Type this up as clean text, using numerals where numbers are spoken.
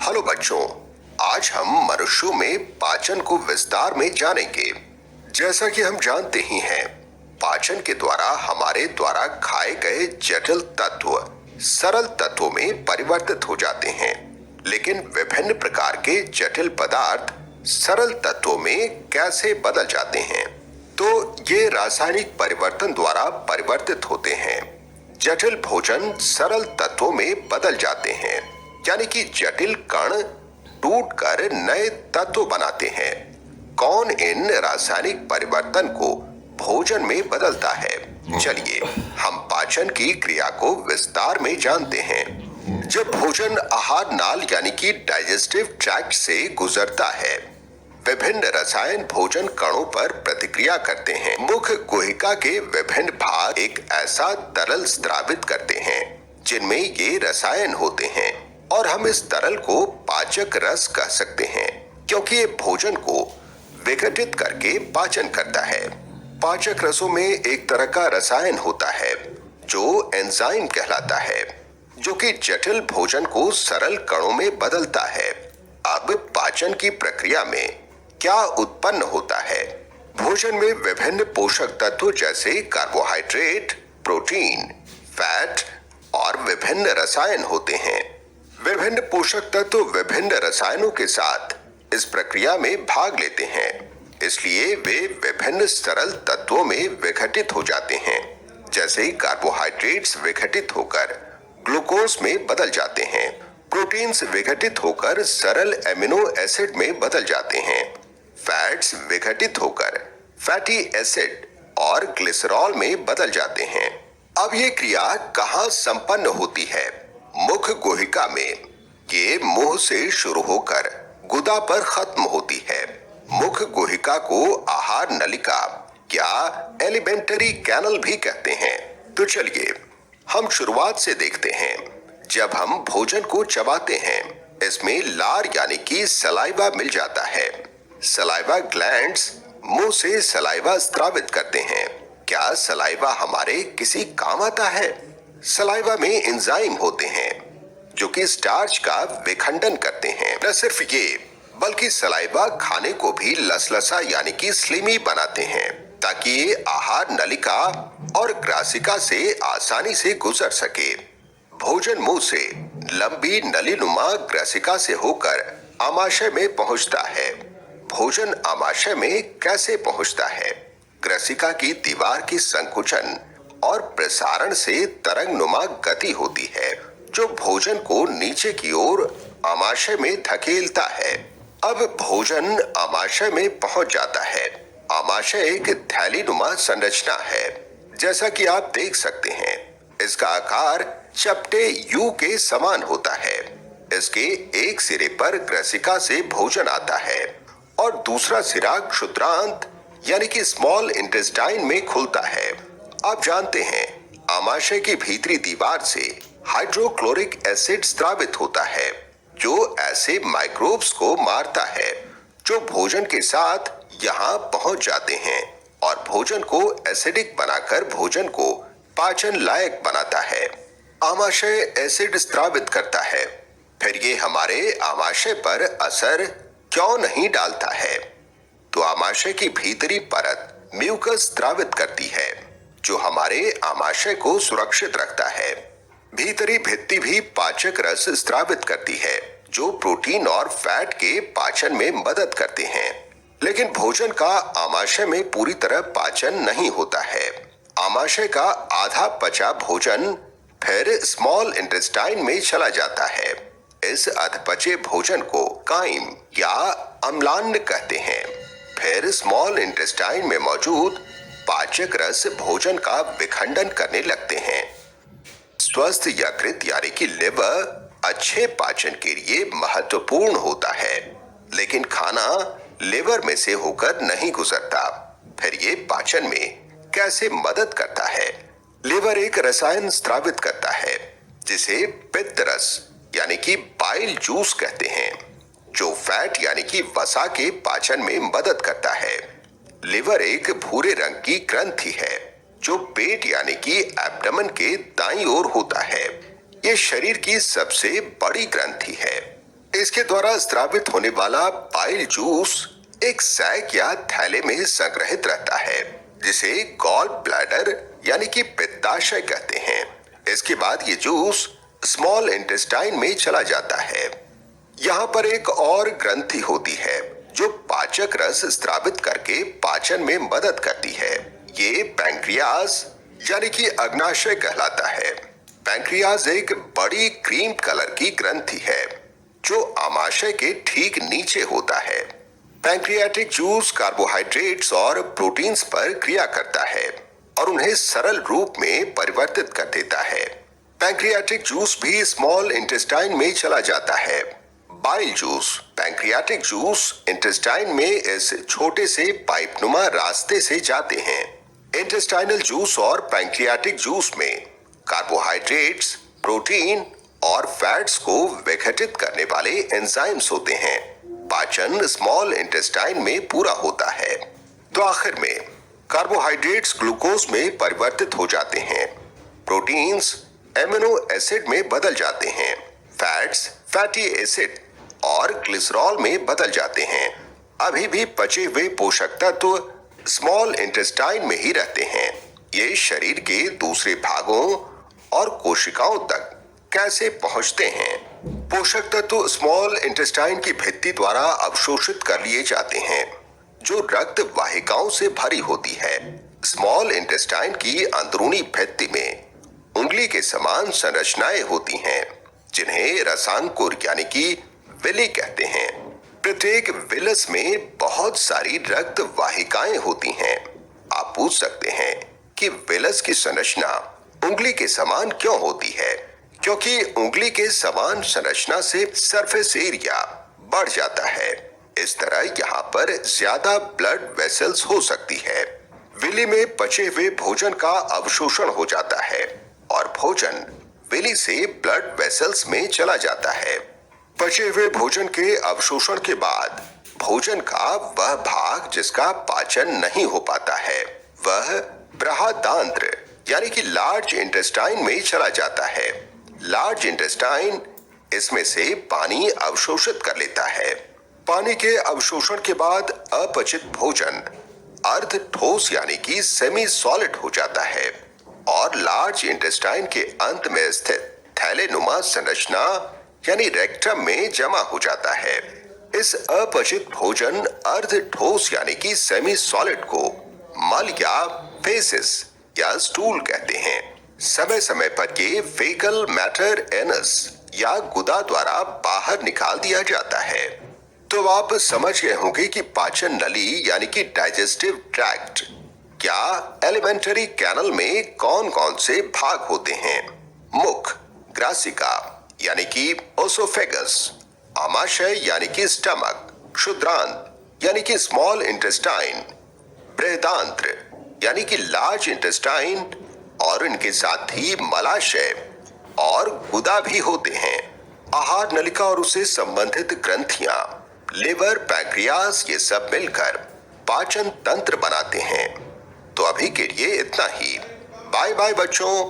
Hello बच्चों, आज हम मनुष्यों में पाचन को विस्तार में जानेंगे। जैसा कि हम जानते ही हैं, पाचन के द्वारा हमारे द्वारा खाए गए जटिल तत्व सरल तत्वों में परिवर्तित हो जाते हैं, लेकिन विभिन्न प्रकार के जटिल पदार्थ सरल तत्वों में कैसे बदल जाते हैं? तो ये रासायनिक परिवर्तन द्वारा परिवर्तित होते हैं। जटिल भोजन सरल तत्वों में बदल जाते हैं, यानी कि जटिल कण टूटकर नए तत्व बनाते हैं। कौन इन रासायनिक परिवर्तन को भोजन में बदलता है? चलिए हम पाचन की क्रिया को विस्तार में जानते हैं। जब भोजन आहार नाल यानी कि डाइजेस्टिव ट्रैक्ट से गुजरता है, विभिन्न रसायन भोजन कणों पर प्रतिक्रिया करते हैं। मुख गुहिका के विभिन्न भाग एक ऐसा तरल स्रावित करते हैं जिनमें ये रसायन होते हैं, और हम इस तरल को पाचक रस कह सकते हैं, क्योंकि ये भोजन को विघटित करके पाचन करता है। पाचक रसों में एक तरह का रसायन होता है जो एंजाइम कहलाता है, जो कि जटिल भोजन को सरल कणों में बदलता है। अब पाचन की प्रक्रिया में क्या उत्पन्न होता है? भोजन में विभिन्न पोषक तत्व जैसे कार्बोहाइड्रेट, प्रोटीन, फैट और विभिन्न रसायन होते हैं। विभिन्न पोषक तत्व विभिन्न रसायनों के साथ इस प्रक्रिया में भाग लेते हैं, इसलिए वे विभिन्न सरल तत्वों में विघटित हो जाते हैं। जैसे कार्बोहाइड्रेट्स विघटित होकर ग्लूकोज में बदल जाते हैं, प्रोटीन्स विघटित होकर सरल एमिनो एसिड में बदल जाते हैं, फैट्स विघटित होकर फैटी एसिड और ग्लिसरॉल में बदल जाते हैं। अब ये क्रिया कहाँ संपन्न होती है? मुख गुहिका में। ये मुंह से शुरू होकर गुदा पर खत्म होती है। मुख गुहिका को आहार नलिका या एलिमेंटरी कैनल भी कहते हैं। तो चलिए हम शुरुआत से देखते हैं। जब हम भोजन को चबाते हैं, इसमें लार यानी कि सलाइवा मिल जाता है। सलाइवा ग्लैंड्स मुंह से सलाइवा स्रावित करते हैं। क्या सलाइवा हमारे किसी काम आता है? सलाइवा में एंजाइम होते हैं जो कि स्टार्च का विखंडन करते हैं। न सिर्फ ये, बल्कि सलाइवा खाने को भी लसलसा यानी कि स्लिमी बनाते हैं, ताकि ये आहार नलिका और ग्रासिका से आसानी से गुजर सके। भोजन मुंह से लंबी नलीनुमा ग्रासिका से होकर आमाशय में पहुंचता है। भोजन आमाशय में कैसे पहुंचता है? ग्रासिका की दीवार की संकुचन और प्रसारण से तरंगनुमा गति होती है, जो भोजन को नीचे की ओर आमाशय में धकेलता है। अब भोजन आमाशय में पहुंच जाता है। आमाशय एक थैलीनुमा संरचना है, जैसा कि आप देख सकते हैं। इसका आकार चपटे यू के समान होता है। इसके एक सिरे पर ग्रासिका से भोजन आता है और दूसरा सिरा क्षुद्रांत यानी कि स्मॉल इंटेस्टाइन में खुलता है। आप जानते हैं, आमाशय की भीतरी दीवार से हाइड्रोक्लोरिक एसिड स्रावित होता है, जो ऐसे माइक्रोब्स को मारता है जो भोजन के साथ यहाँ पहुंच जाते हैं और भोजन को एसिडिक बनाकर भोजन को पाचन लायक बनाता है। आमाशय एसिड स्रावित करता है, फिर ये हमारे आमाशय पर असर क्यों नहीं डालता है? तो आमाशय की भीतरी परत म्यूकस स्रावित करती है, जो हमारे आमाशय को सुरक्षित रखता है। भीतरी भित्ति भी पाचक रस स्रावित करती है, जो प्रोटीन और फैट के पाचन में मदद करते हैं। लेकिन भोजन का आमाशय में पूरी तरह पाचन नहीं होता है। आमाशय का आधा पचा भोजन फिर स्मॉल इंटेस्टाइन में चला जाता है। इस अधपचे भोजन को काइम या अम्लान्न कहते हैं। फिर स्मॉल इंटेस्टाइन में मौजूद पाचक रस भोजन का विखंडन करने लगते हैं। स्वस्थ यकृत यानी कि लिवर अच्छे पाचन के लिए महत्वपूर्ण होता है, लेकिन खाना लिवर में से होकर नहीं गुजरता। फिर ये पाचन में कैसे मदद करता है? लिवर एक रसायन स्रावित करता है जिसे पित्त रस यानी कि बाइल जूस कहते हैं, जो फैट यानी कि वसा के पाचन में मदद करता है। लिवर एक भूरे रंग की ग्रंथि है जो पेट यानी कि एब्डोमेन के दाईं ओर होता है। ये शरीर की सबसे बड़ी ग्रंथि है। इसके द्वारा स्रावित होने वाला बाइल जूस एक सैक या थैले में संग्रहित रहता है, जिसे गॉल ब्लैडर यानी कि पित्ताशय कहते हैं। इसके बाद ये जूस स्मॉल इंटेस्टाइन में चला जाता है। यहाँ पर एक और ग्रंथि होती है जो पाचक रस स्रावित करके पाचन में मदद करती है। ये पैंक्रियाज यानी कि अग्नाशय कहलाता है। पैंक्रियाज एक बड़ी क्रीम कलर की ग्रंथि है जो आमाशय के ठीक नीचे होता है। पैंक्रियाटिक जूस कार्बोहाइड्रेट्स और प्रोटीन्स पर क्रिया करता है और उन्हें सरल रूप में परिवर्तित कर देता है। पैंक्रियाटिक जूस भी स्मॉल इंटेस्टाइन में चला जाता है। Bile juice, pancreatic juice intestine में इस छोटे से पाइपनुमा रास्ते से जाते हैं। इंटेस्टाइनल जूस और पैंक्रियाटिक जूस में कार्बोहाइड्रेट्स, प्रोटीन और फैट्स को विघटित करने वाले एंजाइम्स होते हैं। पाचन स्मॉल इंटेस्टाइन में पूरा होता है। तो आखिर में कार्बोहाइड्रेट्स ग्लूकोज में परिवर्तित हो जाते हैं, प्रोटीन्स एमिनो एसिड में बदल जाते हैं, फैट्स फैटी एसिड और ग्लिसरॉल में बदल जाते हैं। अभी भी बचे हुए पोषक तत्व स्मॉल इंटेस्टाइन में ही रहते हैं। ये शरीर के दूसरे भागों और कोशिकाओं तक कैसे पहुंचते हैं? पोषक तत्व स्मॉल इंटेस्टाइन की भित्ति द्वारा अवशोषित कर लिए जाते हैं, जो रक्त वाहिकाओं से भरी होती है। स्मॉल इंटेस्टाइन की अंदरूनी भित्ति में उंगली के समान संरचनाएं होती हैं, जिन्हें रसांकुर यानी कि विली कहते हैं। प्रत्येक विलस में बहुत सारी रक्त वाहिकाएं होती हैं। आप पूछ सकते हैं कि विलस की संरचना उंगली के समान क्यों होती है? क्योंकि उंगली के समान संरचना से सरफेस एरिया बढ़ जाता है। इस तरह यहाँ पर ज्यादा ब्लड वेसल्स हो सकती है। विली में बचे हुए भोजन का अवशोषण हो जाता है और भोजन विली से ब्लड वेसल्स में चला जाता है। बचे हुए भोजन के अवशोषण के बाद भोजन का वह भाग जिसका पाचन नहीं हो पाता है, वह बृहदांत्र यानी कि लार्ज इंटेस्टाइन में चला जाता है। लार्ज इंटेस्टाइन इसमें से पानी अवशोषित कर लेता है। पानी के अवशोषण के बाद अपचित भोजन अर्ध ठोस यानी कि सेमी सॉलिड हो जाता है और लार्ज इंटेस्टाइन के अंत में स्थित थैलेनुमा संरचना यानी रेक्टम में जमा हो जाता है। इस अपचित भोजन अर्ध ठोस यानी कि सेमी सॉलिड को मल या फेसिस या स्टूल कहते हैं। समय समय पर ये फेकल मैटर एनस या गुदा द्वारा बाहर निकाल दिया जाता है। तो आप समझ गए होंगे कि पाचन नली यानी कि डाइजेस्टिव ट्रैक्ट या एलिमेंटरी कैनल में कौन कौन से भाग होते हैं। मुख, ग्रासिका यानी कि ओसोफेगस, आमाशय यानी कि स्टमक, क्षुद्रांत यानी कि स्मॉल इंटेस्टाइन, बृहदांत्र यानी कि लार्ज इंटेस्टाइन और इनके साथ ही मलाशय और गुदा भी होते हैं। आहार नलिका और उससे संबंधित ग्रंथियां, लिवर, पैंक्रियास ये सब मिलकर पाचन तंत्र बनाते हैं। तो अभी के लिए इतना ही। बाय बाय बच्चों।